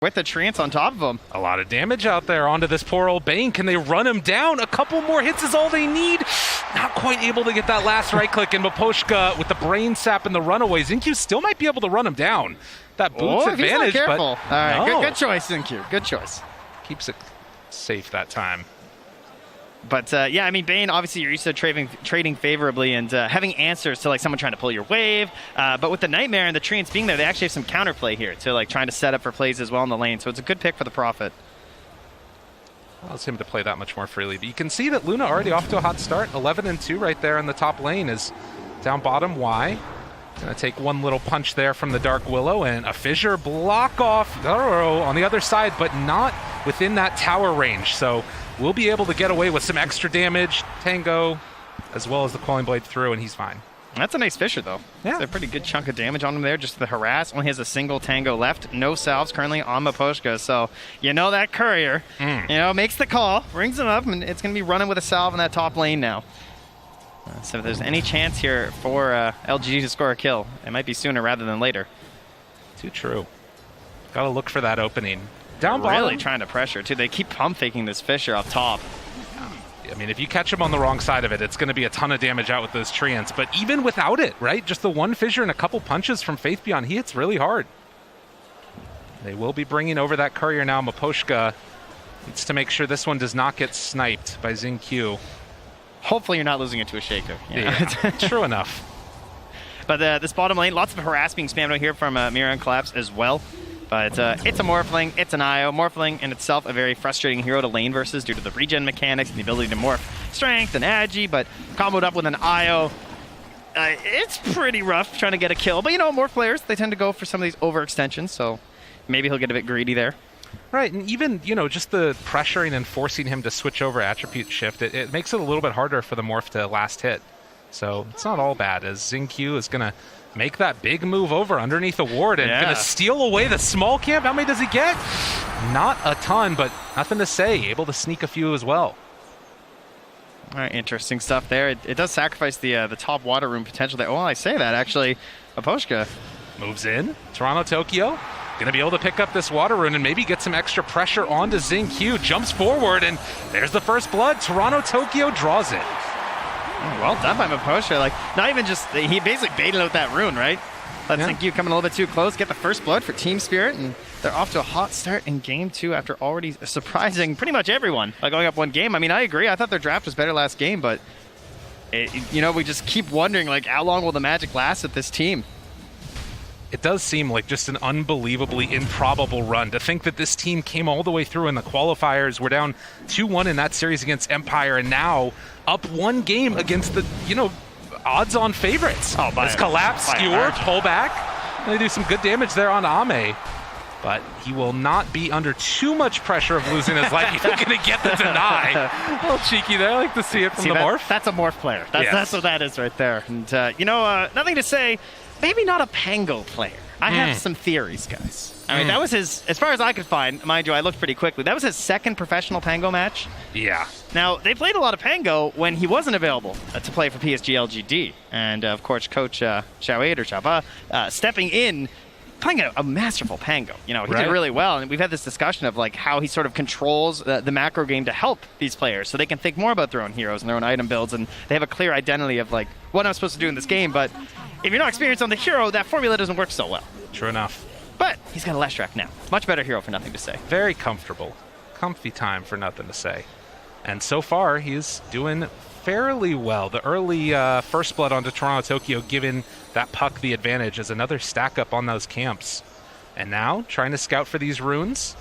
with the Treants on top of him. A lot of damage out there onto this poor old Bane. Can they run him down? A couple more hits is all they need. Not quite able to get that last right click, and Miposhka with the brain sap and the runaway. Xingqiu still might be able to run him down. That boots advantage, he's not careful. but all right, no. good choice, Xingqiu. Good choice. Keeps it safe that time. But yeah, I mean, Bane, obviously you're used to trading favorably and having answers to like someone trying to pull your wave. But with the Nightmare and the Treants being there, they actually have some counterplay here to like trying to set up for plays as well in the lane. So it's a good pick for the Prophet. Allows him to play that much more freely. But you can see that Luna already off to a hot start. 11-2 right there in the top lane is down bottom. Y gonna take one little punch there from the Dark Willow, and a fissure block off on the other side, but not within that tower range. So we'll be able to get away with some extra damage. Tango, as well as the Quelling Blade through, and he's fine. That's a nice Fissure, though. Yeah. It's a pretty good chunk of damage on him there, just the harass. Only has a single Tango left. No salves currently on Miposhka. So, you know that courier, makes the call, brings him up, and it's going to be running with a salve in that top lane now. So if there's any chance here for LGD to score a kill, it might be sooner rather than later. Too true. Got to look for that opening. Down bottom. Really trying to pressure, too. They keep pump faking this Fissure up top. I mean, if you catch him on the wrong side of it, it's going to be a ton of damage out with those Treants. But even without it, right? Just the one Fissure and a couple punches from Faith Beyond, he hits really hard. They will be bringing over that courier now. Miposhka needs to make sure this one does not get sniped by Xingqiu. Hopefully you're not losing it to a Shaco. Yeah, true enough. But this bottom lane, lots of harass being spammed out here from Mira and Collapse as well. But it's a Morphling, it's an IO. Morphling in itself a very frustrating hero to lane versus due to the regen mechanics and the ability to morph strength and agi, but comboed up with an IO. It's pretty rough trying to get a kill. But Morph players, they tend to go for some of these overextensions, so maybe he'll get a bit greedy there. Right, and even, just the pressuring and forcing him to switch over attribute shift, it makes it a little bit harder for the Morph to last hit. So it's not all bad, as Xingqiu is going to make that big move over underneath the ward and going to steal away the small camp. How many does he get? Not a ton, but nothing to say. Able to sneak a few as well. All right, interesting stuff there. It does sacrifice the top water room potential there. Well, I say that, actually. Miposhka moves in. Toronto Tokyo going to be able to pick up this water rune and maybe get some extra pressure onto Xingqiu. Jumps forward, and there's the first blood. Toronto Tokyo draws it. Well done by Miposhka. Like, not even just, he basically baited out that rune, right? Let Xingqiu come a little bit too close, get the first blood for Team Spirit, and they're off to a hot start in Game 2 after already surprising pretty much everyone by going up one game. I mean, I agree. I thought their draft was better last game, but, we just keep wondering, like, how long will the magic last with this team? It does seem like just an unbelievably improbable run. To think that this team came all the way through in the qualifiers. We're down 2-1 in that series against Empire, and now up one game against the, odds-on favorites. Oh, This Collapse, Skewer, pull back. And they do some good damage there on Ame. But he will not be under too much pressure of losing his life. He's going to get the deny. A little cheeky there. I like to see it from the Morph. That's a Morph player. That's what that is right there. And, nothing to say. Maybe not a Pango player. I have some theories, guys. I mean, that was his, as far as I could find, mind you, I looked pretty quickly, that was his second professional Pango match. Yeah. Now, they played a lot of Pango when he wasn't available to play for PSG LGD. And, of course, Coach Xiaoade or Xiaoba stepping in, playing a masterful Pango. He did really well. And we've had this discussion of like how he sort of controls the macro game to help these players so they can think more about their own heroes and their own item builds. And they have a clear identity of like what I'm supposed to do in this game. But if you're not experienced on the hero, that formula doesn't work so well. True enough. But he's got a Leshrac now. Much better hero for nothing to say. Very comfortable. Comfy time for nothing to say. And so far, he's doing fairly well. The early first blood onto Toronto Tokyo giving that puck the advantage as another stack up on those camps. And now, trying to scout for these runes.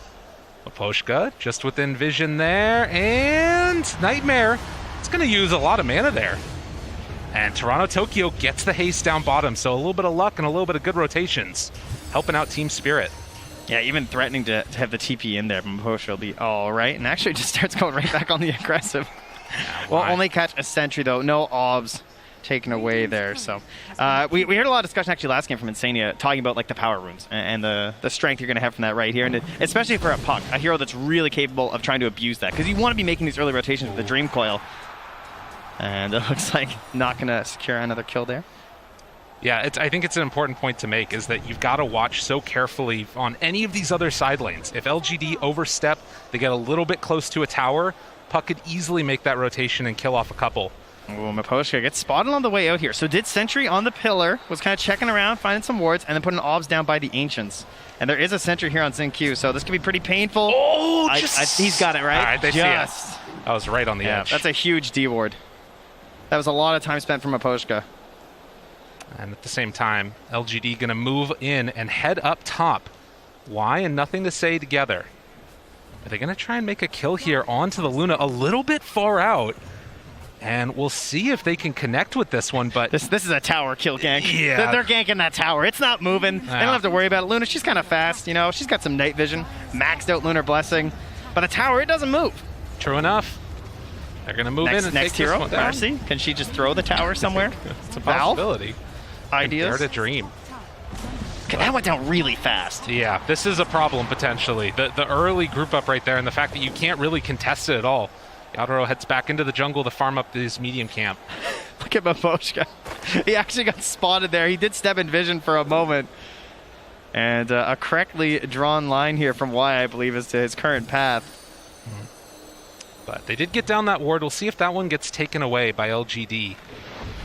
Miposhka just within vision there. And Nightmare. It's going to use a lot of mana there. And Toronto Tokyo gets the haste down bottom, so a little bit of luck and a little bit of good rotations, helping out Team Spirit. Yeah, even threatening to have the TP in there, Miposhka will be all right, and actually just starts going right back on the aggressive. Will only catch a sentry, though. No obs taken away there. So we heard a lot of discussion actually last game from Insania talking about like the power runes and the strength you're going to have from that right here, and especially for a puck, a hero that's really capable of trying to abuse that, because you want to be making these early rotations with the Dream Coil. And it looks like not going to secure another kill there. Yeah, I think it's an important point to make, is that you've got to watch so carefully on any of these other side lanes. If LGD overstep, they get a little bit close to a tower, Puck could easily make that rotation and kill off a couple. Ooh, Miposhka gets spotted on the way out here. So did Sentry on the pillar, was kind of checking around, finding some wards, and then putting obs down by the Ancients. And there is a Sentry here on Xingqiu, so this could be pretty painful. Oh, he's got it, right? All right, they see it. That was right on the edge. That's a huge D ward. That was a lot of time spent from Miposhka. And at the same time, LGD going to move in and head up top. Why and nothing to say together. Are they going to try and make a kill here onto the Luna a little bit far out? And we'll see if they can connect with this one, but... This is a tower kill gank. Yeah. They're ganking that tower. It's not moving. They don't have to worry about it. Luna, she's kind of fast, you know. She's got some night vision. Maxed out Lunar Blessing. But the tower, it doesn't move. True enough. They're going to move in and next take hero, this one down. Marcy. Can she just throw the tower somewhere? It's a possibility. Ideas? Dare to dream. Okay, that went down really fast. Yeah, this is a problem potentially. The early group up right there, and the fact that you can't really contest it at all. Yadro heads back into the jungle to farm up his medium camp. Look at Miposhka. He actually got spotted there. He did step in vision for a moment. And a correctly drawn line here from Y, I believe, is to his current path. But they did get down that ward. We'll see if that one gets taken away by LGD.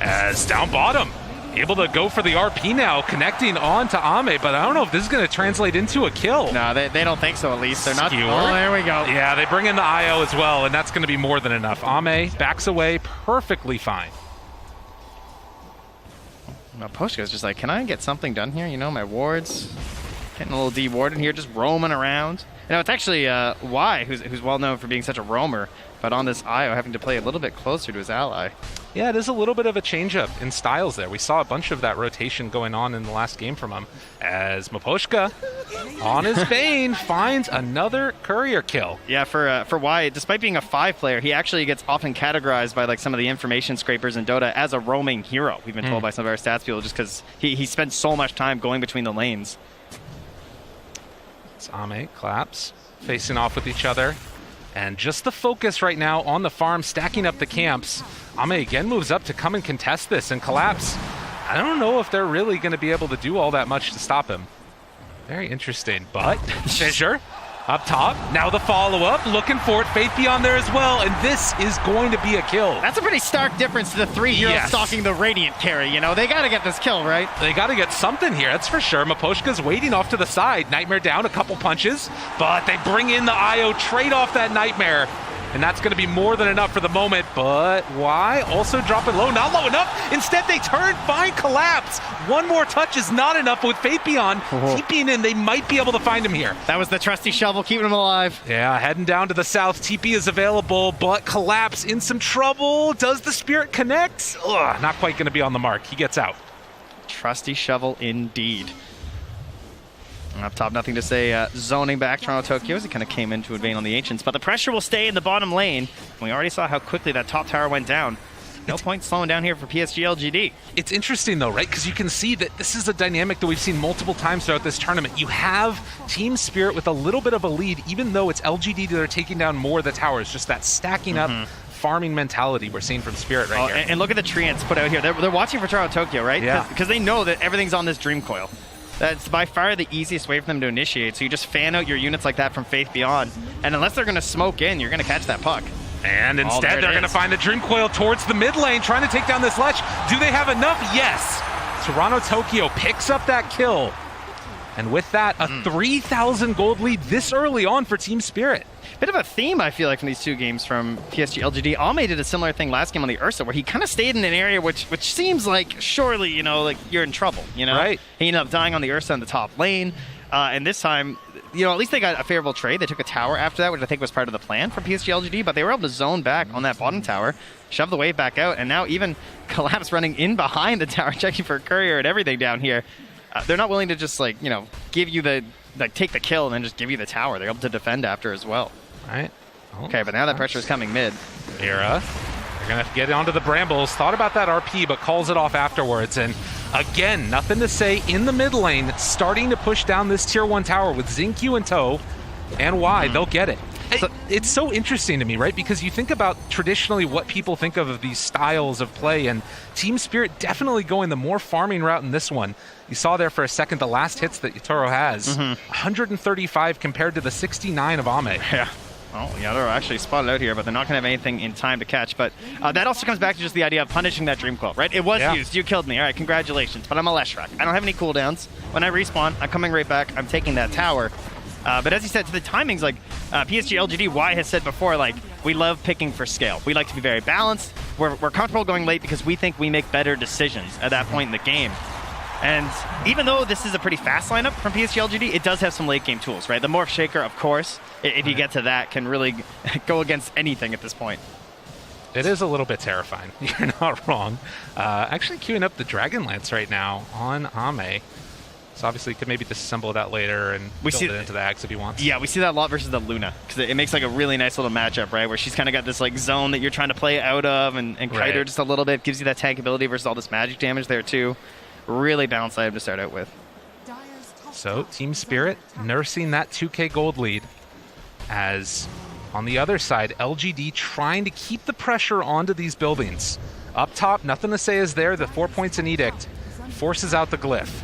As down bottom, able to go for the RP now, connecting on to Ame, but I don't know if this is going to translate into a kill. No, they don't think so, at least. They're not. Skewer. Oh, there we go. Yeah, they bring in the IO as well, and that's going to be more than enough. Ame backs away perfectly fine. Miposhka's just like, can I get something done here? You know, my wards. Getting a little D-ward in here, just roaming around. You know, it's actually Y, who's well known for being such a roamer, but on this IO having to play a little bit closer to his ally. Yeah, it is a little bit of a change-up in styles there. We saw a bunch of that rotation going on in the last game from him, as Miposhka, on his Bane, finds another courier kill. Yeah, for Y, despite being a 5-player, he actually gets often categorized by like some of the information scrapers in Dota as a roaming hero. We've been told by some of our stats people, just because he spends so much time going between the lanes. It's Ame, Collapse, facing off with each other. And just the focus right now on the farm, stacking up the camps. Ame again moves up to come and contest this, and Collapse, I don't know if they're really going to be able to do all that much to stop him. Very interesting, but Fissure up top. Now the follow-up, looking for it. Faith Beyond there as well, and this is going to be a kill. That's a pretty stark difference to the 3 heroes stalking the Radiant carry, you know? They got to get this kill, right? They got to get something here, that's for sure. Miposhka's waiting off to the side. Nightmare down, a couple punches, but they bring in the IO, trade off that Nightmare. And that's going to be more than enough for the moment, but why? Also dropping low, not low enough. Instead, they turn, find Collapse. One more touch is not enough with Fate Beyond. TPing in, they might be able to find him here. That was the trusty shovel, keeping him alive. Yeah, heading down to the south. TP is available, but Collapse in some trouble. Does the Spirit connect? Ugh, not quite going to be on the mark. He gets out. Trusty shovel indeed. Up top, nothing to say. Zoning back Toronto Tokyo as he kind of came in to invade on the Ancients, but the pressure will stay in the bottom lane. We already saw how quickly that top tower went down. No point slowing down here for PSG LGD. It's interesting though, right? Because you can see that this is a dynamic that we've seen multiple times throughout this tournament. You have Team Spirit with a little bit of a lead, even though it's LGD that are taking down more of the towers. Just that stacking up farming mentality we're seeing from Spirit right here. And look at the treants put out here. They're watching for Toronto Tokyo, right? Yeah. Because they know that everything's on this Dream Coil. That's by far the easiest way for them to initiate. So you just fan out your units like that from Faith Beyond. And unless they're going to smoke in, you're going to catch that puck. And instead, they're going to find the Dream Coil towards the mid lane, trying to take down this Lech. Do they have enough? Yes. Toronto Tokyo picks up that kill. And with that, a 3,000 gold lead this early on for Team Spirit. Bit of a theme, I feel like, from these two games from PSG LGD. Ame did a similar thing last game on the Ursa, where he kind of stayed in an area which seems like, surely, you know, like you're in trouble, you know? Right. He ended up dying on the Ursa in the top lane. And this time, you know, at least they got a favorable trade. They took a tower after that, which I think was part of the plan for PSG LGD, but they were able to zone back on that bottom tower, shove the wave back out, and now even Collapse running in behind the tower, checking for a courier and everything down here. They're not willing to just, like, you know, give you the, like, take the kill and then just give you the tower. They're able to defend after as well. Right. Oh, okay, but now that pressure is coming mid. Mira, they're going to have to get onto the Brambles. Thought about that RP, but calls it off afterwards. And again, nothing to say in the mid lane, starting to push down this tier 1 tower with Xingqiu in tow. And why? They'll get it. It's so interesting to me, right? Because you think about traditionally what people think of these styles of play, and Team Spirit definitely going the more farming route in this one. You saw there for a second the last hits that Yatoro has, 135 compared to the 69 of Ame. Yeah. Oh, yeah, they're actually spotted out here, but they're not going to have anything in time to catch. But that also comes back to just the idea of punishing that Dream Coil, right? It was used. You killed me. All right, congratulations. But I'm a Leshrac. I don't have any cooldowns. When I respawn, I'm coming right back. I'm taking that tower. But as you said, to the timings, like PSG LGD, Y has said before, like, we love picking for scale. We like to be very balanced. We're comfortable going late because we think we make better decisions at that point in the game. And even though this is a pretty fast lineup from PSG LGD, it does have some late game tools, right? The Morph Shaker, of course, if you get to that, can really go against anything at this point. It is a little bit terrifying. You're not wrong. Actually queuing up the Dragon Lance right now on Ame. So obviously, he could maybe disassemble that later and build it into the Axe if he wants. Yeah, we see that a lot versus the Luna, because it makes like a really nice little matchup, right? Where she's kind of got this like zone that you're trying to play out of and kite her just a little bit. Gives you that tank ability versus all this magic damage there too. Really balanced item to start out with. So Team Spirit nursing that 2k gold lead, as on the other side, LGD trying to keep the pressure onto these buildings. Up top, nothing to say is there. The 4 points in Edict forces out the glyph.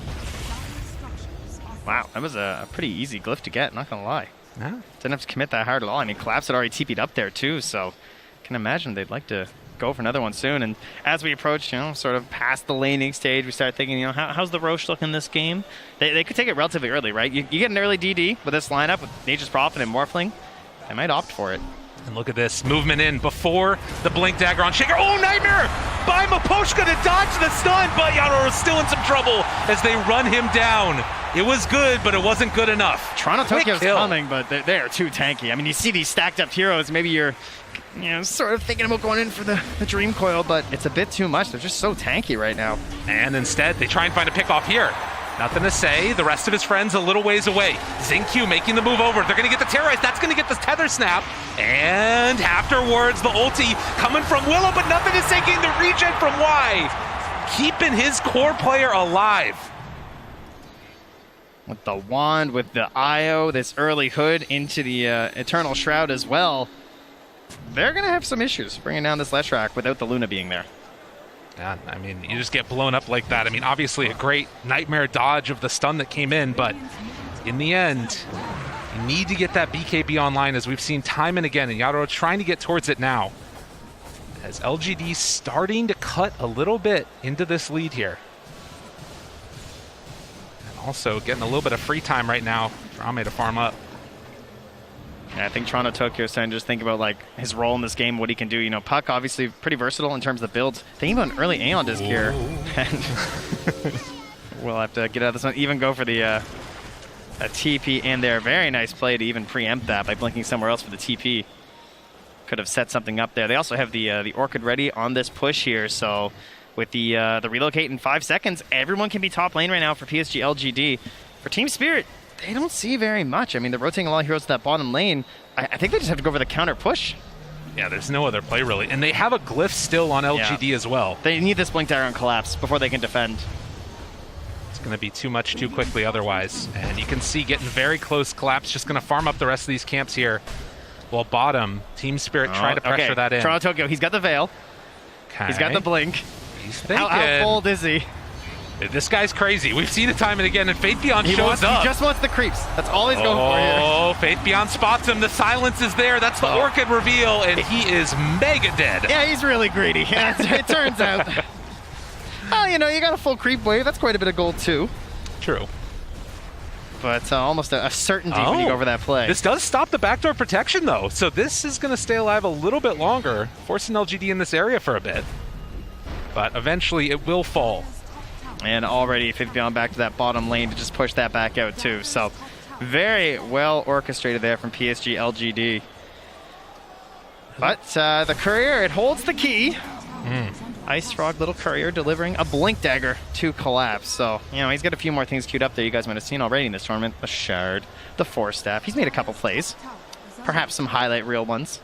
Wow, that was a pretty easy glyph to get, not gonna lie. Yeah. Didn't have to commit that hard at all. I mean, Collapse had already TP'd up there too, so I can imagine they'd like to go for another one soon. And as we approach, sort of past the laning stage, we start thinking, how's the Roche looking this game? They could take it relatively early, right? You get an early DD with this lineup with Nature's Prophet and Morphling. They might opt for it. And look at this movement in before the Blink Dagger on Shaker. Oh, Nightmare by Miposhka to dodge the stun, but Yaro is still in some trouble as they run him down. It was good, but it wasn't good enough. Toronto Tokyo's coming, but they are too tanky. I mean, you see these stacked up heroes, maybe you're sort of thinking about going in for the Dream Coil, but it's a bit too much. They're just so tanky right now. And instead, they try and find a pick off here. Nothing to say. The rest of his friends a little ways away. Xingqiu making the move over. They're going to get the Terrorize. That's going to get the Tether Snap. And afterwards, the ulti coming from Willow, but nothing is taking the regen from Y. Keeping his core player alive. With the wand, with the IO, this early hood into the Eternal Shroud as well. They're going to have some issues bringing down this Leshrac without the Luna being there. Yeah, I mean, you just get blown up like that. I mean, obviously a great Nightmare dodge of the stun that came in, but in the end, you need to get that BKB online, as we've seen time and again, and Yaro trying to get towards it now. As LGD starting to cut a little bit into this lead here. And also getting a little bit of free time right now for Ame to farm up. And I think Toronto Tokyo is starting to just think about like his role in this game, what he can do. Puck obviously pretty versatile in terms of the builds. Thinking about an early Aeon disc here. And we'll have to get out of this one. Even go for the a TP in there. Very nice play to even preempt that by blinking somewhere else for the TP. Could have set something up there. They also have the Orchid ready on this push here. So with the relocate in 5 seconds, everyone can be top lane right now for PSG LGD. For Team Spirit, they don't see very much. I mean, they're rotating a lot of heroes to that bottom lane. I think they just have to go for the counter push. Yeah, there's no other play, really. And they have a glyph still on LGD as well. They need this Blink Dagger on Collapse before they can defend. It's going to be too much too quickly otherwise. And you can see getting very close. Collapse just going to farm up the rest of these camps here. While bottom, Team Spirit trying to pressure that in. Toronto Tokyo, he's got the Veil. Okay. He's got the Blink. He's thinking. How bold is he? This guy's crazy. We've seen it time and again, and Fate Beyond shows up. He just wants the creeps. That's all he's going for here. Oh, Fate Beyond spots him. The silence is there. That's the Orchid reveal, and he is mega dead. Yeah, he's really greedy. It turns out. Oh, you got a full creep wave. That's quite a bit of gold, too. True. But almost a certainty when you go over that play. This does stop the backdoor protection, though. So this is going to stay alive a little bit longer, forcing LGD in this area for a bit. But eventually it will fall. And already Fate Beyond back to that bottom lane to just push that back out too. So very well orchestrated there from PSG LGD. But the Courier, it holds the key. Ice Frog, little Courier delivering a Blink Dagger to Collapse. So, he's got a few more things queued up there you guys might have seen already in this tournament. The Shard, the Force Staff. He's made a couple plays. Perhaps some highlight reel ones.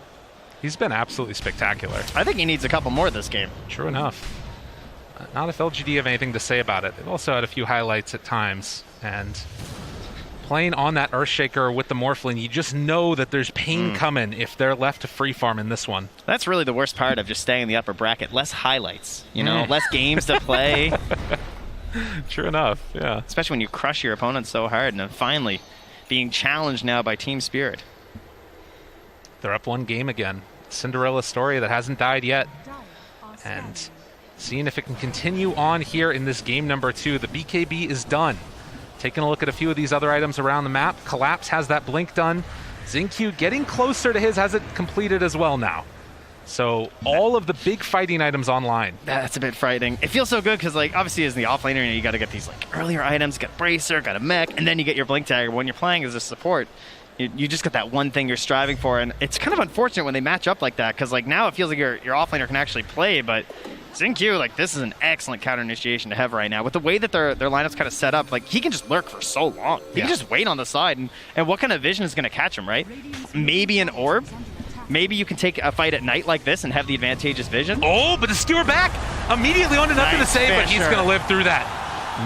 He's been absolutely spectacular. I think he needs a couple more this game. True enough. Not if LGD have anything to say about it. They've also had a few highlights at times, and playing on that Earthshaker with the Morphling, you just know that there's pain coming if they're left to free farm in this one. That's really the worst part of just staying in the upper bracket. Less highlights, less games to play. True enough, yeah. Especially when you crush your opponent so hard, and then finally being challenged now by Team Spirit. They're up one game again. Cinderella story that hasn't died yet. And seeing if it can continue on here in this game number 2. The BKB is done. Taking a look at a few of these other items around the map. Collapse has that blink done. Xingqiu getting closer to his, has it completed as well now. So all of the big fighting items online. That's a bit frightening. It feels so good because, like, obviously as the offlaner, you got to get these like earlier items. Got Bracer, got a mech, and then you get your blink dagger. When you're playing as a support, you just got that one thing you're striving for, and it's kind of unfortunate when they match up like that because, like, now it feels like your offlaner can actually play, but Xingqiu, like, this is an excellent counter initiation to have right now. With the way that their lineup's kind of set up, like, he can just lurk for so long. He can just wait on the side, and what kind of vision is going to catch him, right? Maybe an orb. Maybe you can take a fight at night like this and have the advantageous vision. Oh, but the skewer back immediately onto nothing to say, but he's going to live through that.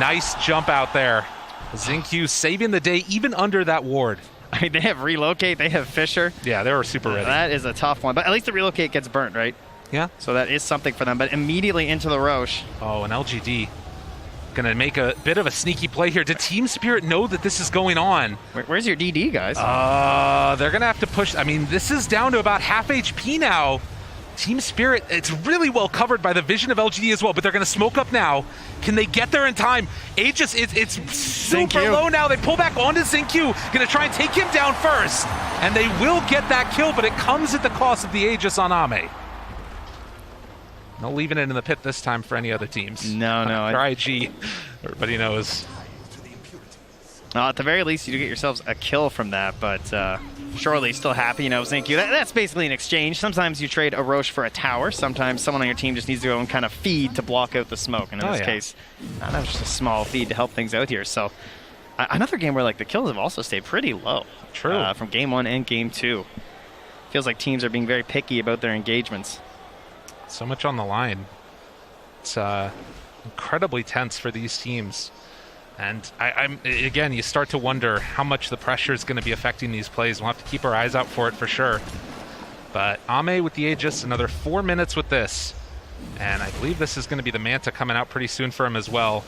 Nice jump out there. Xingqiu saving the day even under that ward. I mean, they have relocate, they have Fisher. Yeah, they were super ready. That is a tough one, but at least the relocate gets burnt, right? Yeah. So that is something for them, but immediately into the Roche. Oh, an LGD. Gonna make a bit of a sneaky play here. Did Team Spirit know that this is going on? Where's your DD, guys? They're gonna have to push. I mean, this is down to about half HP now. Team Spirit, it's really well covered by the vision of LGD as well, but they're gonna smoke up now. Can they get there in time? Aegis, it's super low now. They pull back onto Xingqiu. Gonna try and take him down first. And they will get that kill, but it comes at the cost of the Aegis on Ame. No leaving it in the pit this time for any other teams. No. For IG, everybody knows. At the very least, you do get yourselves a kill from that, but surely still happy, Xingqiu. That's basically an exchange. Sometimes you trade a Roche for a tower. Sometimes someone on your team just needs to go and kind of feed to block out the smoke. And in this case, that was just a small feed to help things out here. So another game where, like, the kills have also stayed pretty low. True. From game 1 and game 2. Feels like teams are being very picky about their engagements. So much on the line. It's incredibly tense for these teams. And again, you start to wonder how much the pressure is going to be affecting these plays. We'll have to keep our eyes out for it for sure. But Ame with the Aegis, another 4 minutes with this. And I believe this is going to be the Manta coming out pretty soon for him as well.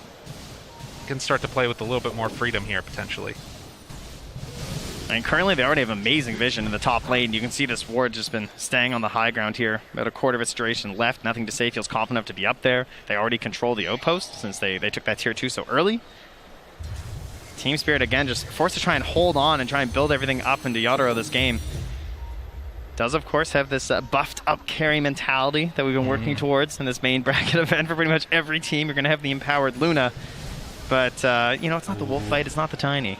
Can start to play with a little bit more freedom here, potentially. And currently they already have amazing vision in the top lane. You can see this ward just been staying on the high ground here. About a quarter of its duration left. Nothing to say. Feels confident enough to be up there. They already control the outpost since they took that tier 2 so early. Team Spirit, again, just forced to try and hold on and try and build everything up into Yotaro this game. Does, of course, have this buffed up carry mentality that we've been working towards in this main bracket event for pretty much every team. You're going to have the empowered Luna. But, it's not the wolf fight. It's not the tiny.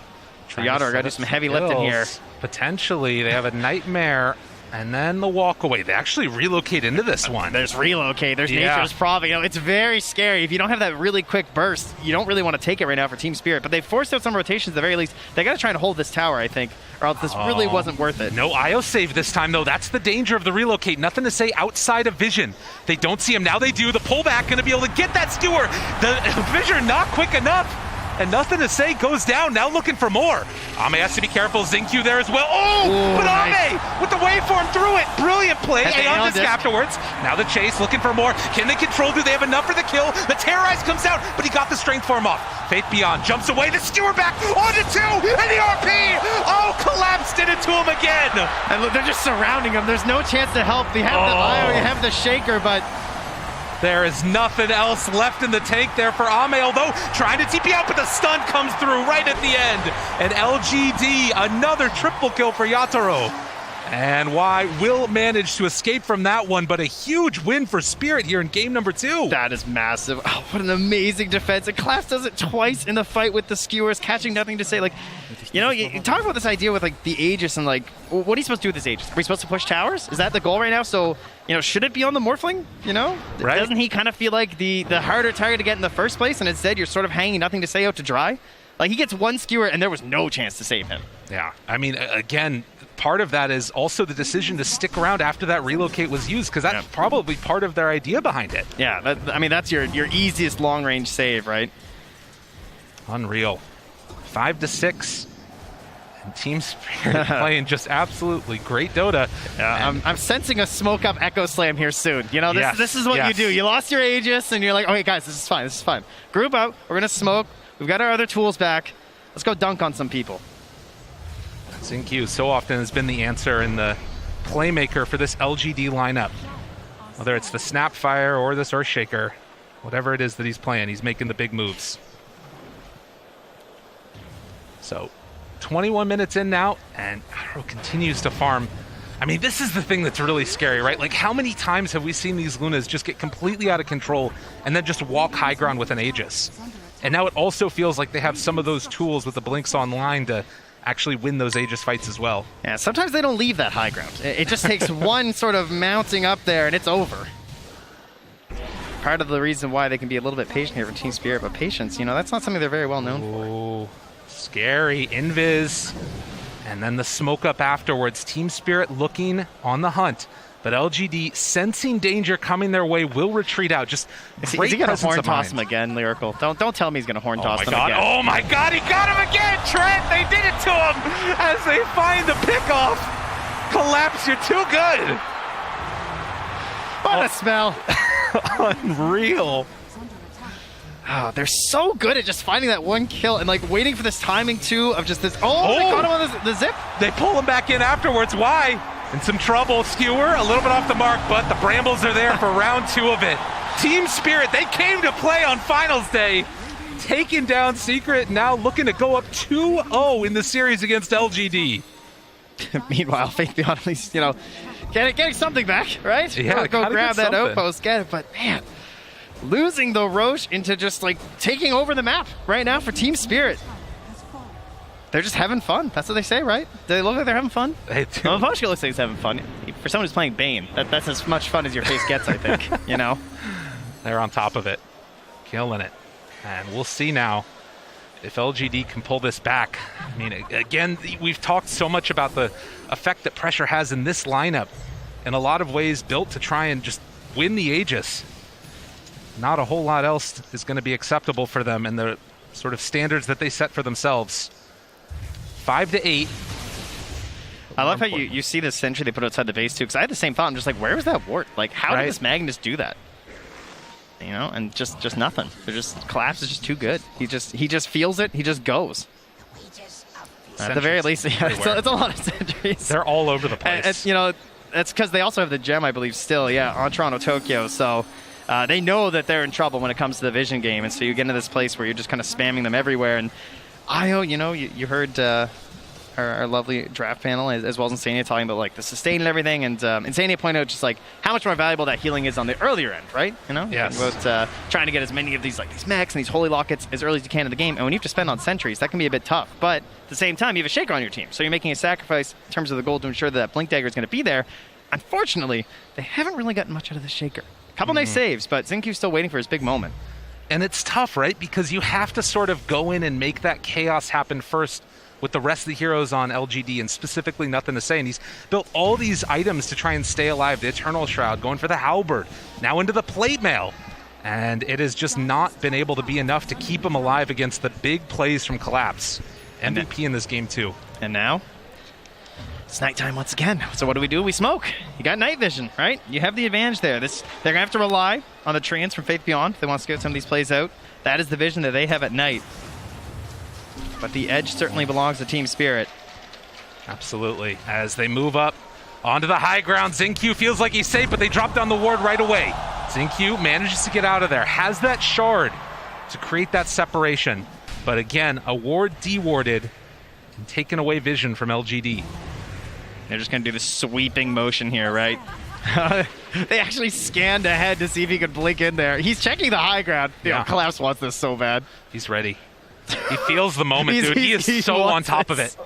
For Yotaro, got to do some heavy lifting here. Potentially, they have a Nightmare and then the walk away. They actually relocate into this one. There's relocate. There's Nature's Prophet. It's very scary. If you don't have that really quick burst, you don't really want to take it right now for Team Spirit. But they forced out some rotations at the very least. They got to try and hold this tower, I think, or else this really wasn't worth it. No IO save this time, though. That's the danger of the relocate. Nothing to say outside of vision. They don't see him. Now they do. The pullback going to be able to get that skewer. The vision not quick enough. And nothing to say, goes down, now looking for more. Ame has to be careful, Xingqiu there as well. But Ame with the waveform through it. Brilliant play, Aeon disc afterwards. Now the chase, looking for more. Can they control? Do they have enough for the kill? The Terrorize comes out, but he got the strength form off. Faith Beyond jumps away, the skewer back, onto 2, and the RP! Collapsed it into him again. And look, they're just surrounding him. There's no chance to help. They have the IO, you have the Shaker, but there is nothing else left in the tank there for Ame, although trying to TP out, but the stun comes through right at the end. And LGD, another triple kill for Yotaro. And Y will manage to escape from that one, but a huge win for Spirit here in game number 2. That is massive. Oh, what an amazing defense. And Class does it twice in the fight with the skewers, catching nothing to say. Like, you talk about this idea with, like, the Aegis and, like, what are you supposed to do with this Aegis? Are we supposed to push towers? Is that the goal right now? So, should it be on the Morphling? Right? Doesn't he kind of feel like the harder target to get in the first place, and instead you're sort of hanging nothing to say out to dry? Like, he gets one skewer, and there was no chance to save him. Yeah, I mean, again, part of that is also the decision to stick around after that relocate was used, because that's probably part of their idea behind it. Yeah, that's your easiest long-range save, right? Unreal. 5-6. And Team Spirit playing just absolutely great Dota. I'm sensing a smoke up Echo Slam here soon. You know, this is what you do. You lost your Aegis, and you're like, okay, guys, this is fine. This is fine. Group out. We're going to smoke. We've got our other tools back. Let's go dunk on some people. XinQ so often has been the answer and the playmaker for this LGD lineup. Whether it's the Snapfire or this Earthshaker, whatever it is that he's playing, he's making the big moves. So 21 minutes in now, and Arrow continues to farm. I mean, this is the thing that's really scary, right? Like, how many times have we seen these Lunas just get completely out of control and then just walk high ground with an Aegis? And now it also feels like they have some of those tools with the Blinks online to actually win those Aegis fights as well. Yeah, sometimes they don't leave that high ground. It just takes one sort of mounting up there, and it's over. Part of the reason why they can be a little bit patient here for Team Spirit, but patience, you know, that's not something they're very well known for. Scary. Invis. And then the smoke up afterwards. Team Spirit looking on the hunt. But LGD, sensing danger coming their way, will retreat out. Just is he going to horn toss him again, Lyrical? Don't tell me he's going to horn toss him again. Oh my god, he got him again, Trent! They did it to him as they find the pickoff. Collapse, you're too good. What a smell. Unreal. Oh, they're so good at just finding that one kill and like waiting for this timing too of just this. Oh, they caught him on the zip. They pull him back in afterwards. Why? In some trouble. Skewer a little bit off the mark, but the Brambles are there for round 2 of it. Team Spirit, they came to play on finals day. Taking down Secret, now looking to go up 2-0 in the series against LGD. Meanwhile, Faith Beyond at least, you know, getting something back, right? Yeah, go grab that outpost, get it. But man, losing the Roche into just like taking over the map right now for Team Spirit. They're just having fun. That's what they say, right? They look like they're having fun. They do. Well, Voshka looks like he's having fun. For someone who's playing Bane, that's as much fun as your face gets, I think. You know? They're on top of it. Killing it. And we'll see now if LGD can pull this back. I mean, again, we've talked so much about the effect that pressure has in this lineup. In a lot of ways built to try and just win the Aegis. Not a whole lot else is going to be acceptable for them and the sort of standards that they set for themselves. 5-8. I love how you see the sentry they put outside the base too, because I had the same thought. I'm just like, where was that ward? Like, how did this Magnus do that? You know, and just nothing. They're just Collapse is just too good. He just feels it. He just goes. At the very least, yeah, it's a lot of sentries. They're all over the place. And you know, that's because they also have the gem, I believe, still, yeah, on Toronto, Tokyo. So they know that they're in trouble when it comes to the Vision game, and so you get into this place where you're just kind of spamming them everywhere. And IO, you know, you heard our lovely draft panel as well as Insania talking about like the sustain and everything, and Insania pointed out just like how much more valuable that healing is on the earlier end, right? You know, yes. About trying to get as many of these like these mechs and these holy lockets as early as you can in the game, and when you have to spend on sentries, that can be a bit tough. But at the same time, you have a Shaker on your team, so you're making a sacrifice in terms of the gold to ensure that Blink Dagger is going to be there. Unfortunately, they haven't really gotten much out of the Shaker. A couple nice saves, but XinQ's still waiting for his big moment. And it's tough, right? Because you have to sort of go in and make that chaos happen first with the rest of the heroes on LGD, and specifically Nothing to Say. And he's built all these items to try and stay alive. The Eternal Shroud, going for the Halberd, now into the Plate Mail. And it has just not been able to be enough to keep him alive against the big plays from Collapse. MVP in this game, too. And now, it's nighttime once again. So what do? We smoke. You got night vision, right? You have the advantage there. They're going to have to rely on the Treants from Faith Beyond if they want to get some of these plays out. That is the vision that they have at night. But the edge certainly belongs to Team Spirit. Absolutely. As they move up onto the high ground, XinQ feels like he's safe, but they drop down the ward right away. XinQ manages to get out of there, has that shard to create that separation. But again, a ward dewarded and taken away vision from LGD. They're just going to do the sweeping motion here, right? They actually scanned ahead to see if he could blink in there. He's checking the high ground. You know, Collapse wants this so bad. He's ready. He feels the moment, dude. He is so on top of it.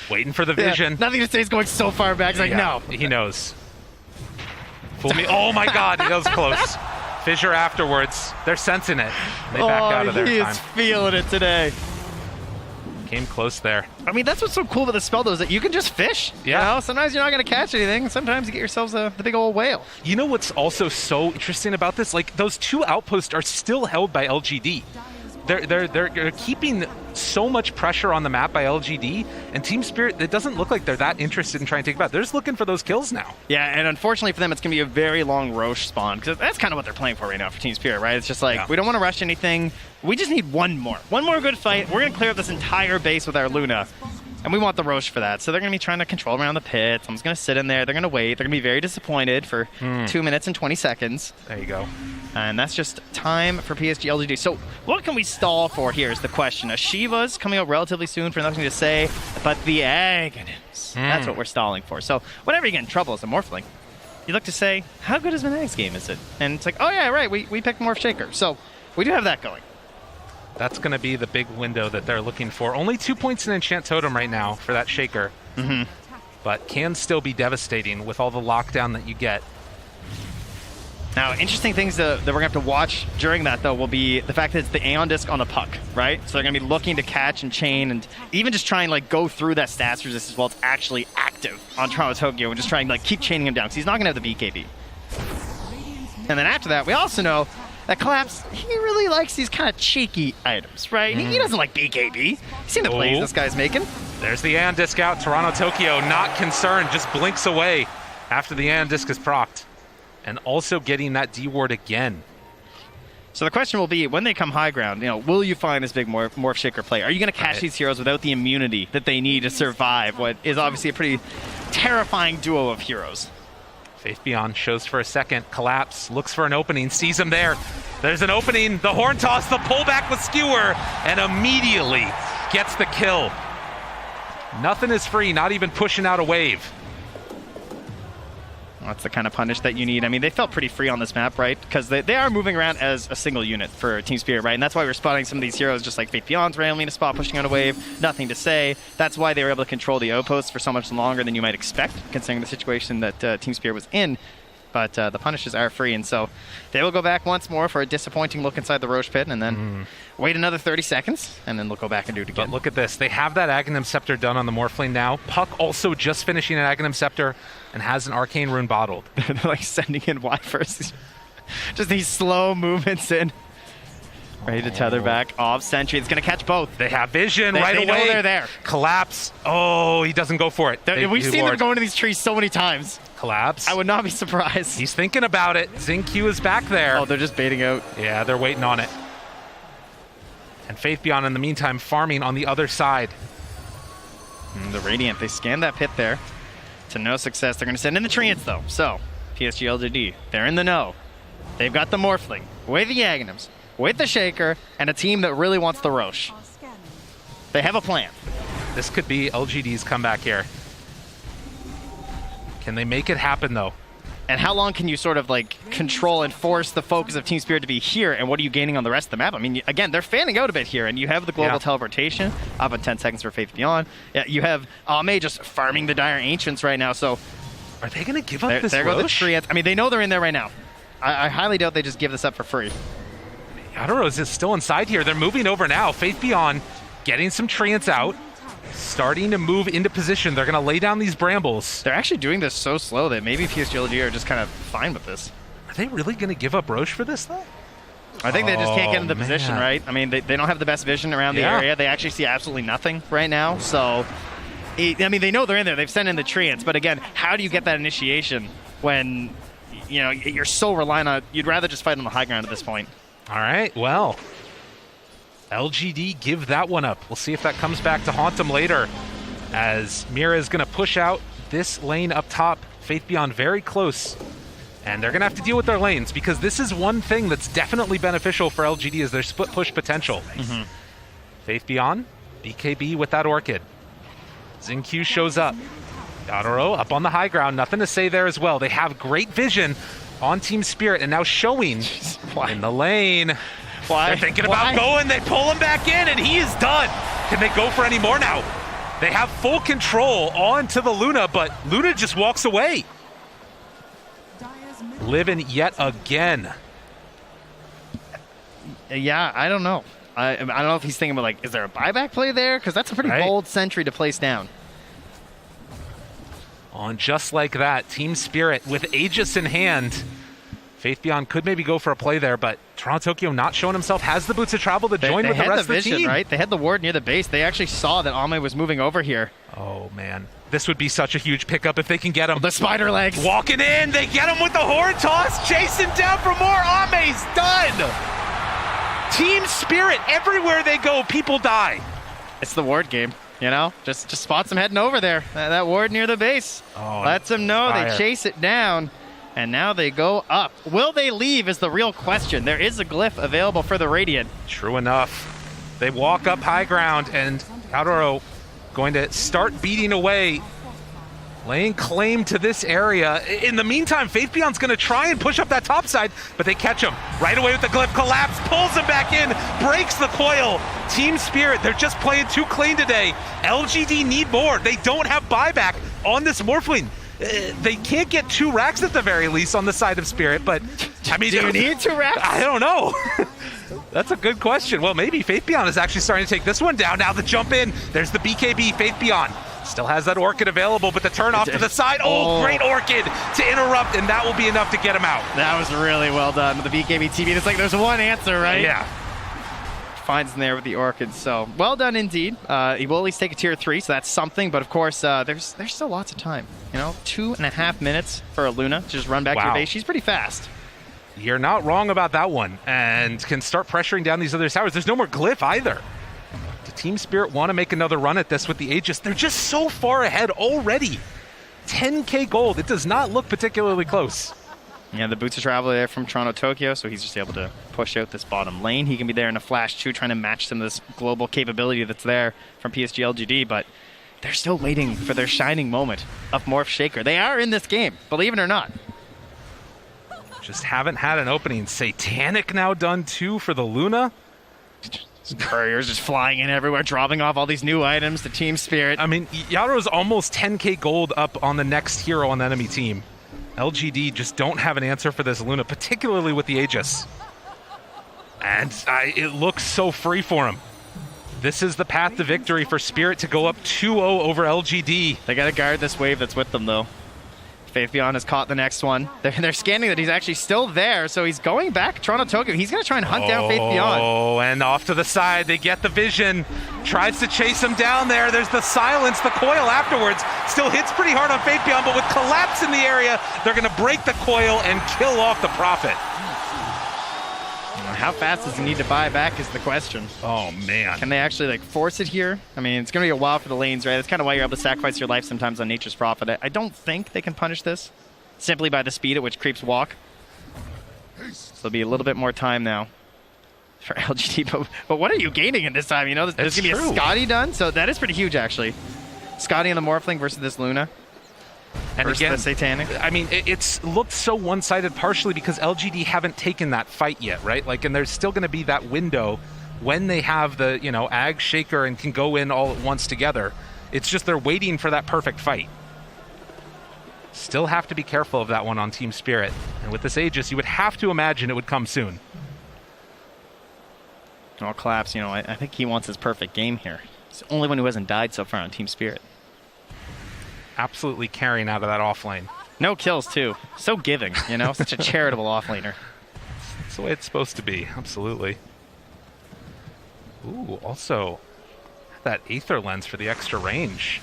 Waiting for the vision. Yeah, Nothing to Say is going so far back. He's like, no. He knows. Fool me. Oh, my God. That was close. Fissure afterwards. They're sensing it. They back out of their time. He is feeling it today. Came close there. I mean, that's what's so cool about the spell, though, is that you can just fish. Yeah. You know? Sometimes you're not going to catch anything. Sometimes you get yourselves the big old whale. You know what's also so interesting about this? Like, those 2 outposts are still held by LGD. they're keeping so much pressure on the map by LGD, and Team Spirit, it doesn't look like they're that interested in trying to take it back. They're just looking for those kills now. Yeah, and unfortunately for them, it's going to be a very long Roche spawn, because that's kind of what they're playing for right now for Team Spirit, right? It's just like, we don't want to rush anything. We just need one more good fight. We're going to clear up this entire base with our Luna, and we want the Roche for that. So they're going to be trying to control around the pit. Someone's going to sit in there. They're going to wait. They're going to be very disappointed for 2 minutes and 20 seconds. There you go. And that's just time for PSG LGD. So what can we stall for here is the question. Shiva's coming out relatively soon for Nothing to Say, but the Aghanims, that's what we're stalling for. So whenever you get in trouble as a Morphling, you look to say, how good is Manag's game is it? And it's like, oh yeah, right, we picked Morph Shaker. So we do have that going. That's going to be the big window that they're looking for. Only 2 points in Enchant Totem right now for that Shaker. But can still be devastating with all the lockdown that you get. Now, interesting things that we're going to have to watch during that, though, will be the fact that it's the Aeon Disc on the puck, right? So they're going to be looking to catch and chain and even just try and like, go through that stats resistance while it's actually active on Toronto Tokyo and just try and like, keep chaining him down because he's not going to have the BKB. And then after that, we also know that Collapse, he really likes these kind of cheeky items, right? He doesn't like BKB. You've seen the plays this guy's making. There's the Aeon Disc out. Toronto Tokyo not concerned, just blinks away after the Aeon Disc is procced. And also getting that D-ward again. So the question will be, when they come high ground, will you find this big Morph Shaker play? Are you going to catch these heroes without the immunity that they need to survive what is obviously a pretty terrifying duo of heroes? Faith Beyond shows for a second. Collapse, looks for an opening, sees him there. There's an opening, the horn toss, the pullback with Skewer, and immediately gets the kill. Nothing is free, not even pushing out a wave. That's the kind of punish that you need. I mean, they felt pretty free on this map, right? Because they are moving around as a single unit for Team Spirit, right? And that's why we're spotting some of these heroes just like Faith Beyond's randomly in a spot, pushing on a wave, Nothing to Say. That's why they were able to control the outposts for so much longer than you might expect, considering the situation that Team Spirit was in. But the punishes are free, and so they will go back once more for a disappointing look inside the Roche pit, and then wait another 30 seconds, and then they'll go back and do it again. But look at this. They have that Aghanim Scepter done on the Morphling now. Puck also just finishing an Aghanim Scepter and has an Arcane Rune bottled. They're like sending in Y first. Just these slow movements in. Ready to tether back off Sentry. It's going to catch both. They have vision they away. Know they're there. Collapse. Oh, he doesn't go for it. We've seen them go into these trees so many times. Collapse. I would not be surprised. He's thinking about it. Xingqiu is back there. Oh, they're just baiting out. Yeah, they're waiting on it. And Faith Beyond, in the meantime, farming on the other side. And the Radiant, they scanned that pit there to no success. They're going to send in the Treants, though. So, PSG LGD, they're in the know. They've got the Morphling with the Aghanims, with the Shaker, and a team that really wants the Roche. They have a plan. This could be LGD's comeback here. Can they make it happen, though? And how long can you sort of like control and force the focus of Team Spirit to be here, and what are you gaining on the rest of the map? I mean, again, they're fanning out a bit here, and you have the global teleportation up in 10 seconds for Faith Beyond. Yeah, you have Ame just farming the Dire Ancients right now, so... Are they going to give up this There go the Roche? Treants. I mean, they know they're in there right now. I highly doubt they just give this up for free. I don't know, is it still inside here? They're moving over now. Faith Beyond getting some Treants out. Starting to move into position. They're going to lay down these brambles. They're actually doing this so slow that maybe PSG LGD are just kind of fine with this. Are they really going to give up Roche for this, though? I think they just can't get in the position, right? I mean, they don't have the best vision around the area. They actually see absolutely nothing right now. So, I mean, they know they're in there. They've sent in the Treants. But again, how do you get that initiation when, you're so reliant on... You'd rather just fight on the high ground at this point. All right, well... LGD give that one up. We'll see if that comes back to haunt them later, as Mira is going to push out this lane up top. Faith Beyond very close, and they're going to have to deal with their lanes, because this is one thing that's definitely beneficial for LGD is their split push potential. Faith Beyond, BKB with that Orchid. Xingqiu shows up. Yadoro up on the high ground. Nothing to say there as well. They have great vision on Team Spirit, and now showing in the lane. They're thinking about going. They pull him back in, and he is done. Can they go for any more now? They have full control onto the Luna, but Luna just walks away. Living yet again. Yeah, I don't know. I don't know if he's thinking about, like, is there a buyback play there? Because that's a pretty bold Sentry to place down. On just like that, Team Spirit with Aegis in hand. Faith Beyond could maybe go for a play there, but Toronto Tokyo not showing himself, has the boots of travel to join with the rest of the team. Right? They had the ward near the base. They actually saw that Ame was moving over here. Oh, man. This would be such a huge pickup if they can get him. The spider legs. Walking in. They get him with the horn toss. Chasing down for more. Ame's done. Team spirit. Everywhere they go, people die. It's the ward game. You know, just spots him heading over there. That ward near the base. Oh, lets him know. fire. They chase it down. And now they go up. Will they leave is the real question. There is a glyph available for the Radiant. True enough. They walk up high ground, and Yaotoro going to start beating away, laying claim to this area. In the meantime, Faith Beyond's going to try and push up that top side, but they catch him right away with the glyph collapse, pulls him back in, breaks the coil. Team Spirit, they're just playing too clean today. LGD need more. They don't have buyback on this Morphling. They can't get 2 racks at the very least on the side of Spirit, but I mean, do you need 2 racks? I don't know. That's a good question. Well, maybe Faith Beyond is actually starting to take this one down. Now the jump in. There's the BKB. Faith Beyond still has that Orchid available, but the turn off to the side. Oh, great Orchid to interrupt, and that will be enough to get him out. That was really well done with the BKB TV. It's like there's one answer, right? Yeah. Finds in there with the Orchid, so well done indeed. He will at least take a tier 3, so that's something, but of course there's still lots of time. You know, 2.5 minutes for a Luna to just run back to your base. She's pretty fast. You're not wrong about that one, and can start pressuring down these other towers. There's no more glyph either. Do Team Spirit want to make another run at this with the Aegis? They're just so far ahead already. 10k gold. It does not look particularly close. Yeah, the boots of travel there from Toronto Tokyo, so he's just able to push out this bottom lane. He can be there in a flash too, trying to match some of this global capability that's there from PSG LGD, but they're still waiting for their shining moment of Morph Shaker. They are in this game, believe it or not. Just haven't had an opening. Satanic now done too for the Luna. Couriers just flying in everywhere, dropping off all these new items to Team Spirit. I mean, Yaotoro's almost 10k gold up on the next hero on the enemy team. LGD just don't have an answer for this Luna, particularly with the Aegis. And it looks so free for him. This is the path to victory for Spirit to go up 2-0 over LGD. They got to guard this wave that's with them, though. Faith Beyond has caught the next one. They're scanning that he's actually still there, so he's going back. Toronto Tokyo, he's going to try and hunt down Faith Beyond. Oh, and off to the side. They get the vision. Tries to chase him down there. There's the silence, the coil afterwards. Still hits pretty hard on Faith Beyond, but with collapse in the area, they're going to break the coil and kill off the Prophet. How fast does he need to buy back is the question. Oh, man. Can they actually force it here? I mean, it's going to be a while for the lanes, right? That's kind of why you're able to sacrifice your life sometimes on Nature's Prophet. I don't think they can punish this simply by the speed at which creeps walk. So there'll be a little bit more time now for LGD. But what are you gaining in this time? You know, there's going to be a Scotty done, so that is pretty huge, actually. Scotty and the Morphling versus this Luna. And again, the Satanic. I mean, it's looked so one-sided partially because LGD haven't taken that fight yet, right? And there's still going to be that window when they have the, Ag Shaker and can go in all at once together. It's just they're waiting for that perfect fight. Still have to be careful of that one on Team Spirit. And with this Aegis, you would have to imagine it would come soon. Well, Collapse, I think he wants his perfect game here. He's the only one who hasn't died so far on Team Spirit. Absolutely carrying out of that offlane. No kills, too. So giving, such a charitable offlaner. That's the way it's supposed to be, absolutely. Ooh, also, that Aether Lens for the extra range.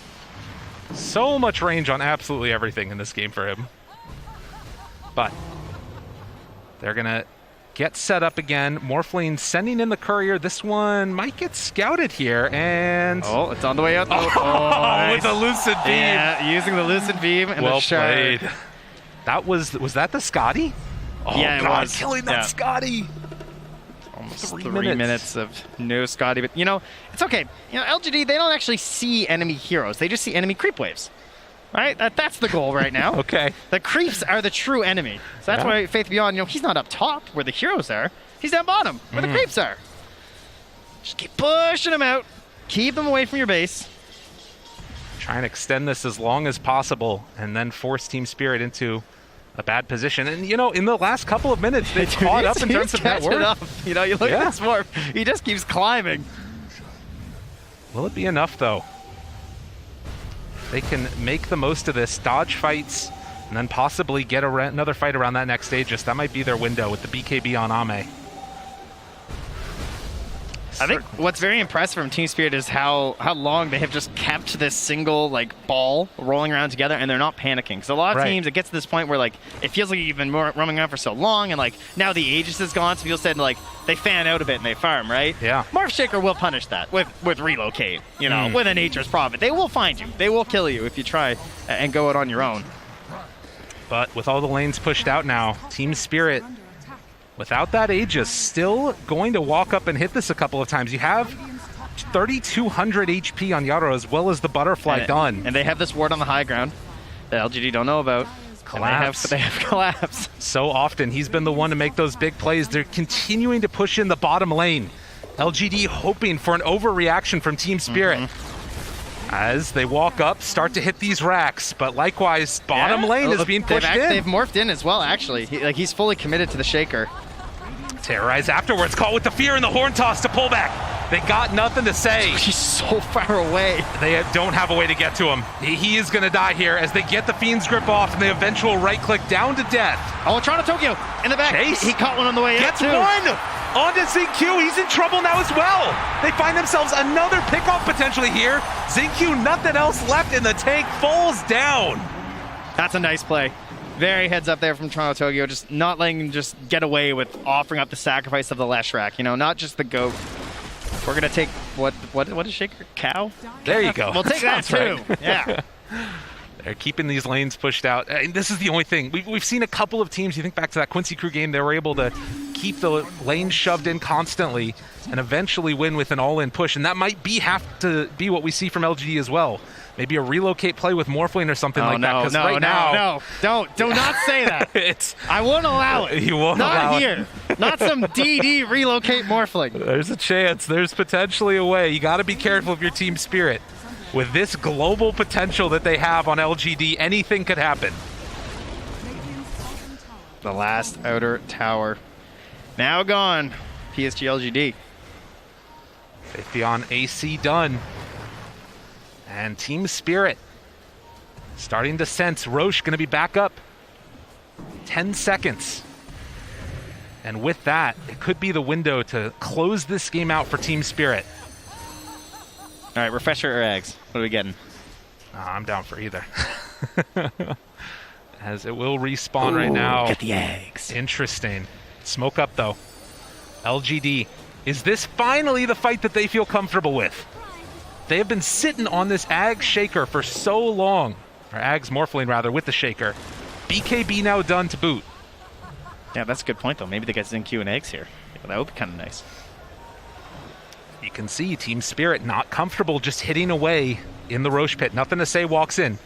So much range on absolutely everything in this game for him. But they're going to get set up again. Morphling sending in the courier. This one might get scouted here, and... Oh, it's on the way out. Nice. With the Lucid Beam. Yeah, using the Lucid Beam and well the shard. Played. That was that the Scotty? Oh, yeah, God, it was. Killing that Scotty. Almost 3 minutes of no Scotty, but it's okay. LGD, they don't actually see enemy heroes. They just see enemy creep waves. Right? That's the goal right now. Okay. The creeps are the true enemy. So that's why Faith Beyond, he's not up top where the heroes are. He's down bottom where the creeps are. Just keep pushing them out. Keep them away from your base. Try and extend this as long as possible and then force Team Spirit into a bad position. And, in the last couple of minutes, they've caught up in terms of net worth. You look at this Morph. He just keeps climbing. Will it be enough, though? They can make the most of this. Dodge fights, and then possibly get another fight around that next stage. Just that might be their window with the BKB on Ame. I think what's very impressive from Team Spirit is how long they have just kept this single ball rolling around together, and they're not panicking. Because a lot of teams, it gets to this point where it feels like you've been roaming around for so long, and now the Aegis is gone, so people said they fan out a bit and they farm, right? Yeah. Morph Shaker will punish that with relocate, with a Nature's Prophet. They will find you. They will kill you if you try and go out on your own. But with all the lanes pushed out now, Team Spirit, without that Aegis, still going to walk up and hit this a couple of times. You have 3,200 HP on Yaro as well as the Butterfly done. And they have this ward on the high ground that LGD don't know about. Collapse. They have collapse. So often, he's been the one to make those big plays. They're continuing to push in the bottom lane. LGD hoping for an overreaction from Team Spirit. As they walk up, start to hit these racks, but likewise, bottom lane is being pushed in. They've morphed in as well, actually. He's fully committed to the Shaker. Terrorize afterwards, caught with the fear and the horn toss to pull back. They got nothing to say. He's so far away. They don't have a way to get to him. He is going to die here as they get the Fiend's Grip off and the eventual right click down to death. Oh, Toronto Tokyo in the back. Chase. He caught one on the way Gets up, too. one! Onto ZQ, he's in trouble now as well. They find themselves another pickoff potentially here. ZQ, nothing else left in the tank, falls down. That's a nice play. Very heads up there from Toronto Tokyo, just not letting him just get away with offering up the sacrifice of the Leshrac, not just the goat. We're gonna take what is Shaker? Cow? There you go. We'll take that too. Right. Yeah. They're keeping these lanes pushed out. And this is the only thing. We've seen a couple of teams, you think back to that Quincy Crew game, they were able to keep the lanes shoved in constantly and eventually win with an all-in push. And that might have to be what we see from LGD as well. Maybe a relocate play with Morphling or something like that. No. Do not say that. I won't allow it. You won't allow Not here. Not some DD relocate Morphling. There's a chance. There's potentially a way. You got to be careful of your Team Spirit. With this global potential that they have on LGD, anything could happen. The last outer tower. Now gone. PSG LGD. 50 on AC done. And Team Spirit starting to sense Roche going to be back up. 10 seconds. And with that, it could be the window to close this game out for Team Spirit. All right, refresher or eggs? What are we getting? I'm down for either. As it will respawn right now. Get the eggs. Interesting. Smoke up, though. LGD. Is this finally the fight that they feel comfortable with? They have been sitting on this Ag Shaker for so long. Or Ag's Morphling, rather, with the Shaker. BKB now done to boot. Yeah, that's a good point, though. Maybe they get ZinQ and eggs here. Yeah, that would be kind of nice. You can see Team Spirit not comfortable just hitting away in the Roche pit. Nothing to say, walks in.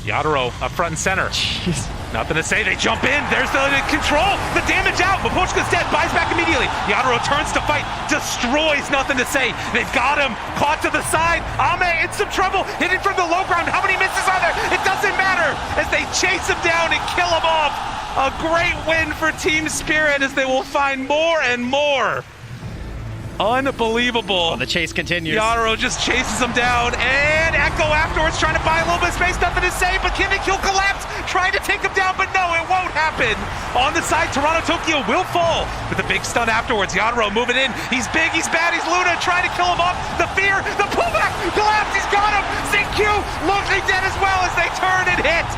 Yadaro up front and center. Jeez. Nothing to say, they jump in. There's the control. The damage out. Mapochka's dead. Buys back immediately. Yadaro turns to fight. Destroys. Nothing to say. They've got him. Caught to the side. Ame in some trouble. Hitting from the low ground. How many misses are there? It doesn't matter as they chase him down and kill him off. A great win for Team Spirit as they will find more and more. Unbelievable. Oh, the chase continues. Yaro just chases him down, and Echo afterwards trying to buy a little bit of space. Nothing to say, but Kimmy Kill collapse, trying to take him down, but no, it won't happen. On the side, Toronto Tokyo will fall with a big stun afterwards. Yaro moving in. He's big, he's bad, he's Luna, trying to kill him off. The fear, the pullback, collapse, he's got him. ZQ looking dead as well as they turn and hit.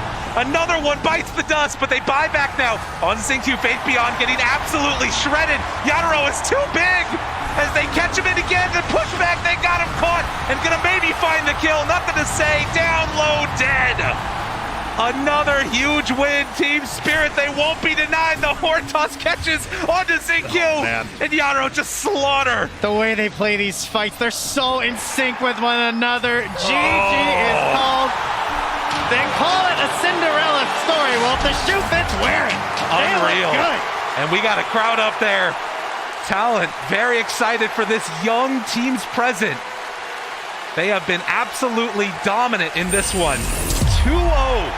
Another one bites the dust, but they buy back now on ZQ. Faith Beyond getting absolutely shredded. Yadaro is too big as they catch him in again and push back. They got him caught and gonna maybe find the kill. Nothing to say. Down low, dead. Another huge win. Team Spirit, they won't be denied. The horn toss catches onto ZQ. And Yadaro just slaughter. The way they play these fights, they're so in sync with one another. GG is called. They call it a Cinderella story. Well, if the shoe fits, wear it. Unreal. Good. And we got a crowd up there. Talent, very excited for this young team's present. They have been absolutely dominant in this one. 2-0.